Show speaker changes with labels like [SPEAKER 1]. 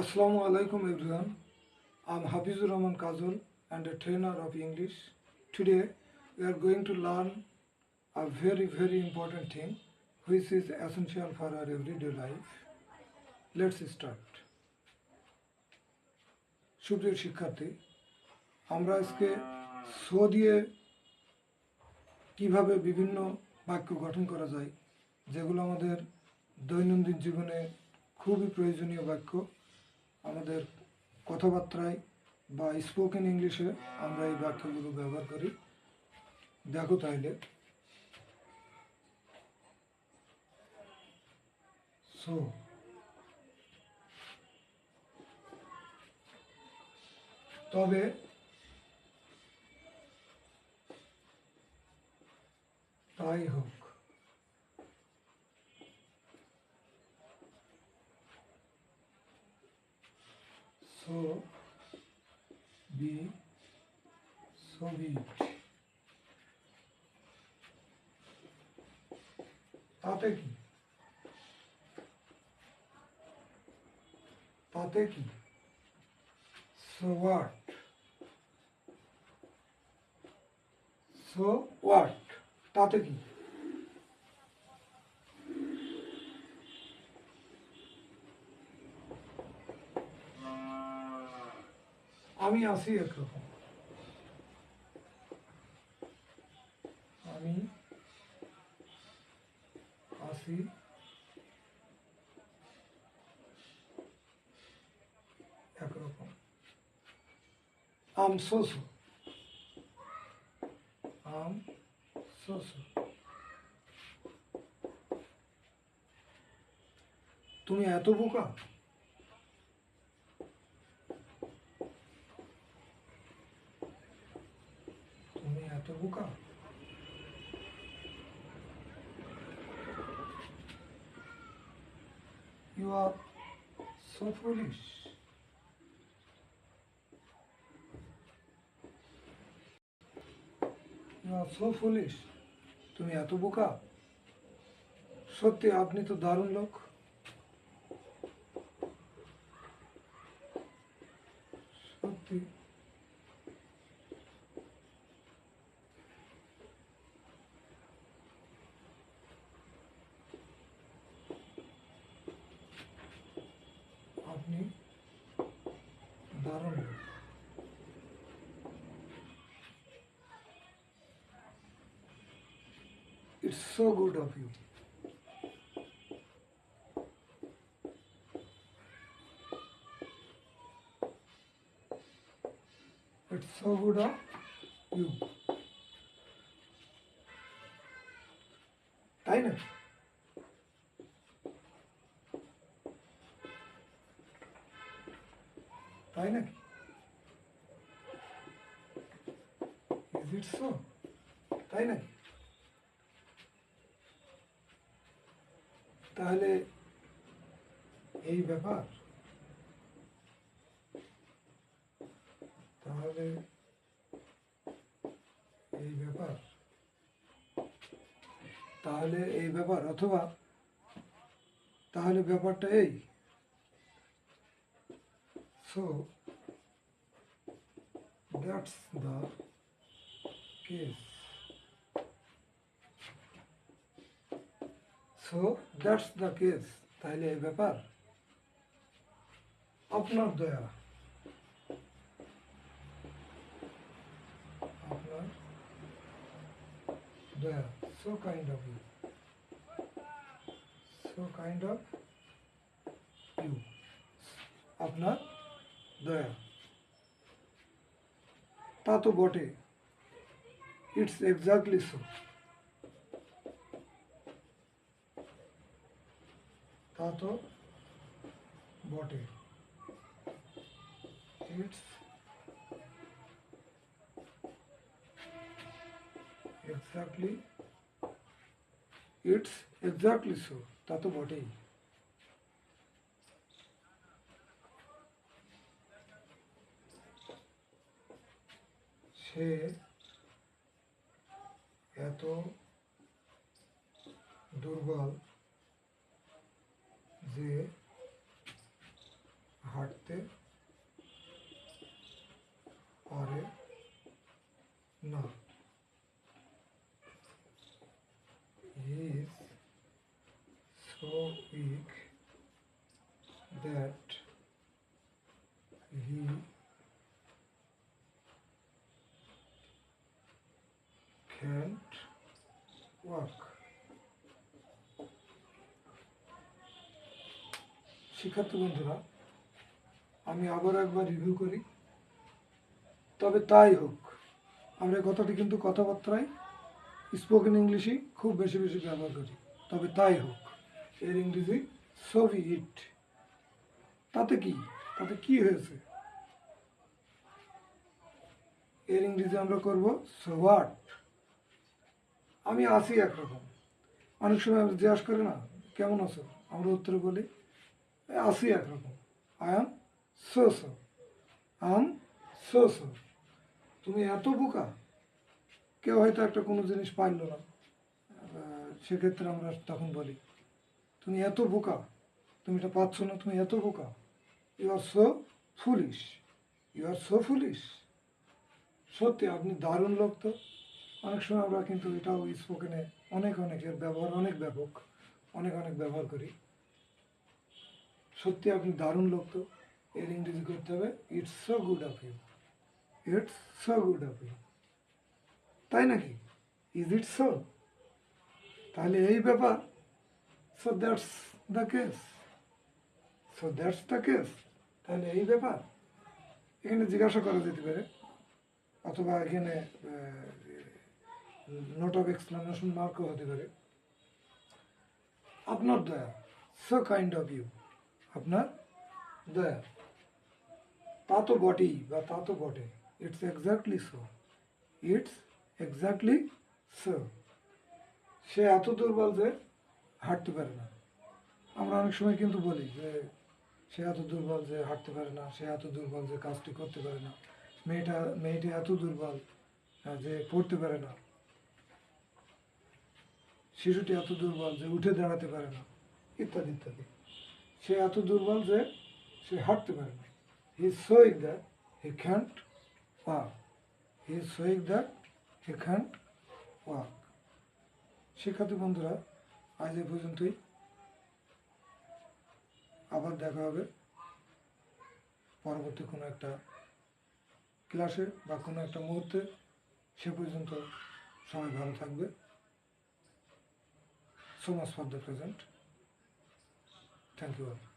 [SPEAKER 1] Assalamu alaikum everyone. I'm Hafizur Rahman Kazul and a trainer of English. Today we are going to learn a very important thing which is essential for our everyday life. Let's start. সুপ্রিয় শিক্ষার্থী, আমরা আজকে so দিয়ে কিভাবে বিভিন্ন বাক্য গঠন করা যায় যেগুলো আমাদের দৈনন্দিন জীবনে খুবই প্রয়োজনীয় বাক্য, আমাদের কথাবার্তায় বা স্পোকেন ইংলিশে আমরা এই বাক্যগুলো ব্যবহার করি। দেখো তাহলে, সো তবে, তাই হোক, সো বি ইট, তাতে কি, তাতে কি, সো হোয়াট, সো হোয়াট, তাতে কি। আমি আছি একরকম, আমি আছি একরকম। আম সোসো, আম সোসো। তুমি এত বোকা, তুমি এত বোকা। You are so foolish. You are so foolish. তুমি এত বোকা। সত্যি আপনি তো দারুণ লোক। সত্যি আপনি দারুণ লোক। It's so good of you. It's so good of you. তাই না? তাই নাকি? Is it so? তাই নাকি? তাহলে এই ব্যাপার, তাহলে এই ব্যাপার, তাহলে এই ব্যাপার, অথবা তাহলে ব্যাপারটা এই। So that's the case. So that's the case. তাহলে এই ব্যাপার। আপনার দয়া, আপনার দয়া। So kind of you. So kind of you. আপনার দয়া। তা তো বটে। It's exactly so. তা তো বটে। It's exactly, it's exactly so. তা তো বটেই। সে এত দুর্বল যে হাঁটতে so weak that he can't walk. শিক্ষার্থী বন্ধুরা, আমি আবার একবার রিভিউ করি। তবে তাই হোক, আমরা এই কথাটি কিন্তু কথাবার্তায় স্পোকেন ইংলিশই খুব বেশি বেশি ব্যবহার করি। তবে তাই হোক, এর ইংরেজি সো বি ইট। তাতে কি হয়েছে? এর ইংরেজি আমরা করব সো হোয়াট। আমি আছি একরকম। অনেক সময় আমরা জিজ্ঞাসা করি না, কেমন আছো? আমরা উত্তরে বলি আছি একরকম, I am so so, I am so so. তুমি এত বোকা। কেউ হয়তো একটা কোনো জিনিস পাইল না, সেক্ষেত্রে আমরা তখন বলি তুমি এত বোকা, তুমি এটা পাচ্ছ না, তুমি এত বোকা। You are so foolish, you are so foolish. সত্যি আপনি দারুণ লোক তো। অনেক সময় আমরা কিন্তু এটাও স্পোকেনে এর ব্যবহার অনেক ব্যাপক, অনেক ব্যবহার করি। সত্যি আপনি দারুণ লোক তো। এর ইংরেজি করতে হবে it's so good of you, it's so good of you. তাই নাকি? Is it so? তাহলে এই ব্যাপার। So that's the case, so that's the case. তাহলে এই ব্যাপার। এখানে জিজ্ঞাসা করা যেতে পারে, অথবা এখানে নোট অফ এক্সক্লামেশন মার্কও হতে পারে। আপনার দয়া, সো কাইন্ড অফ ইউ, আপনার দয়া। তা তো বটেই, বা তা তো বটে। It's exactly so, it's exactly so. সে এত দুর্বল যে হাঁটতে পারে না। আমরা অনেক সময় কিন্তু বলি যে সে এত দুর্বল যে হাঁটতে পারে না, সে এত দুর্বল যে কাজটি করতে পারে না, মেয়েটি এত দুর্বল যে পড়তে পারে না, শিশুটি এত দুর্বল যে উঠে দাঁড়াতে পারে না, ইত্যাদি ইত্যাদি। সে এত দুর্বল যে সে হাঁটতে পারে না। He is so weak that he can't walk, he is so weak that he can't walk. শিক্ষার্থী বন্ধুরা, আজ এই পর্যন্তই। আবার দেখা হবে পরবর্তী কোনো একটা ক্লাসে বা কোনো একটা মুহূর্তে। সে পর্যন্ত সবাই ভালো থাকবে। So much for the present. Thank you all.